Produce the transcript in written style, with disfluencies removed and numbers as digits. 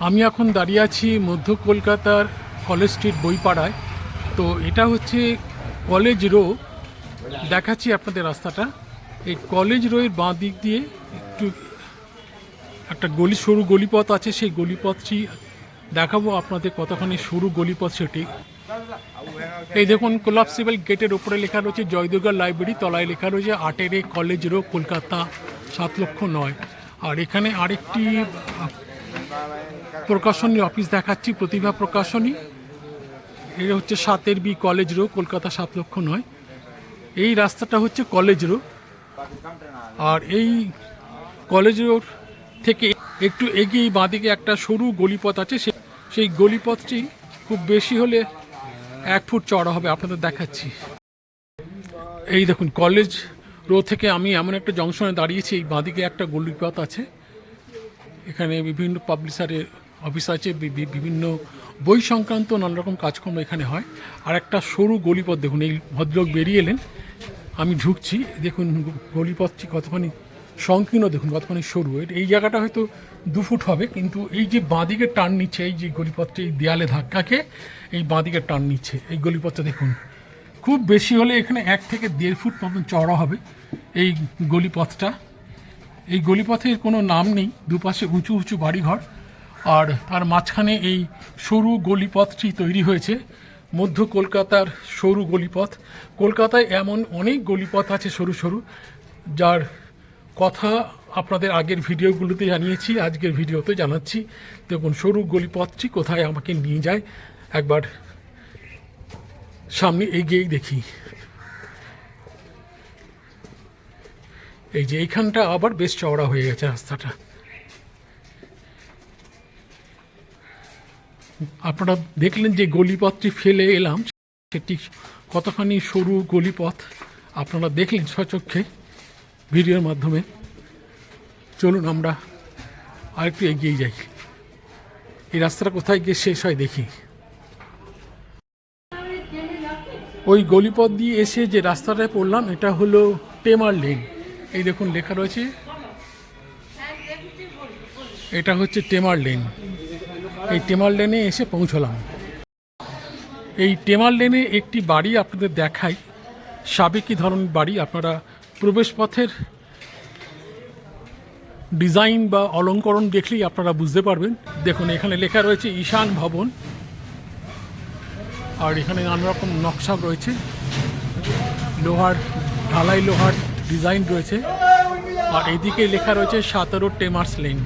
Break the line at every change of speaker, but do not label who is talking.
আমি এখন দাঁড়িয়ে আছি মধ্য কলকাতার কলেজ স্ট্রিট বইপাড়ায়। তো এটা হচ্ছে কলেজ রো। দেখাচ্ছি আপনাদের রাস্তাটা। এই কলেজ রোয়ের বাঁ দিক দিয়ে একটু একটা সরু গলিপথ আছে, সেই গলিপথটি দেখাবো আপনাদের কতখানি সরু গলিপথ সেটি। এই দেখুন, কোলাপসিবল গেটের উপরে লেখা রয়েছে জয়দুর্গা লাইব্রেরি, তলায় লেখা রয়েছে 8 কলেজ রো, কলকাতা 7,09,000। আর এখানে আরেকটি প্রকাশনী অফিস দেখাচ্ছি, প্রতিভা প্রকাশনী। এটা হচ্ছে 7 কলেজ রো, কলকাতা 7,09,000। এই রাস্তাটা হচ্ছে কলেজ রো। আর এই কলেজ রোড থেকে একটু এগিয়ে বাঁদিকে একটা সরু গলিপথ আছে। সেই গলিপথটি খুব বেশি হলে 1 ফুট চওড়া হবে, আপনাদের দেখাচ্ছি। এই দেখুন, কলেজ রো থেকে আমি এমন একটা জংশনে দাঁড়িয়েছি। এই বাঁদিকে একটা গলিপথ আছে, এখানে বিভিন্ন পাবলিশারের অফিস আছে, বিভিন্ন বই সংক্রান্ত নানা রকম কাজকর্ম এখানে হয়। আর একটা সরু গলিপথ দেখুন, এই ভদ্রলোক বেরিয়ে এলেন, আমি ঢুকছি। দেখুন গলিপথটি কতখানি সংকীর্ণ, দেখুন কতখানি সরু। এই জায়গাটা হয়তো 2 ফুট হবে, কিন্তু এই যে বাঁদিকে টার্ন নিচ্ছে, এই যে গলিপথটি এই দেয়ালে ধাক্কাকে এই বাঁদিকে টার্ন নিচ্ছে, এই গলিপথটা দেখুন খুব বেশি হলে এখানে 1 থেকে 1.5 ফুট মতন চওড়া হবে এই গলিপথটা। এই গলিপথের কোনো নাম নেই, দুপাশে উঁচু উঁচু বাড়িঘর, আর তার মাঝখানে এই সরু গলিপথটি তৈরি হয়েছে। মধ্য কলকাতার সরু গলিপথ। কলকাতায় এমন অনেক গলিপথ আছে সরু সরু, যার কথা আপনাদের আগের ভিডিওগুলোতে জানিয়েছি, আজকের ভিডিওতে জানাচ্ছি। দেখুন সরু গলিপথটি কোথায় আমাকে নিয়ে যায়, একবার সামনে এগিয়েই দেখি। এই যে এইখানটা আবার বেশ চওড়া হয়ে গেছে রাস্তাটা। আপনারা দেখলেন যে গলিপথটি ফেলে এলাম, সেটি কতখানি সরু গলিপথ আপনারা দেখলেন স্বচক্ষে ভিডিওর মাধ্যমে। চলুন আমরা আরেকটু এগিয়ে যাই, এই রাস্তাটা কোথায় গিয়ে শেষ হয় দেখি। ওই গলিপথ দিয়ে এসে যে রাস্তাটায় পড়লাম, এটা হলো টেমার লেন। এই দেখুন লেখা রয়েছে, এটা হচ্ছে টেমার লেন। এই টেমার লেনে এসে পৌঁছলাম। এই টেমার লেনে একটি বাড়ি আপনাদের দেখাই, সাবেকি ধরনের বাড়ি। আপনারা প্রবেশপথের ডিজাইন বা অলঙ্করণ দেখলেই আপনারা বুঝতে পারবেন। দেখুন এখানে লেখা রয়েছে ঈশান ভবন, আর এখানে নানা রকম নকশা রয়েছে, লোহার ঢালাই লোহার ডিজাইন রয়েছে। আর এইদিকে লেখা রয়েছে 17 টেমার্স লেন।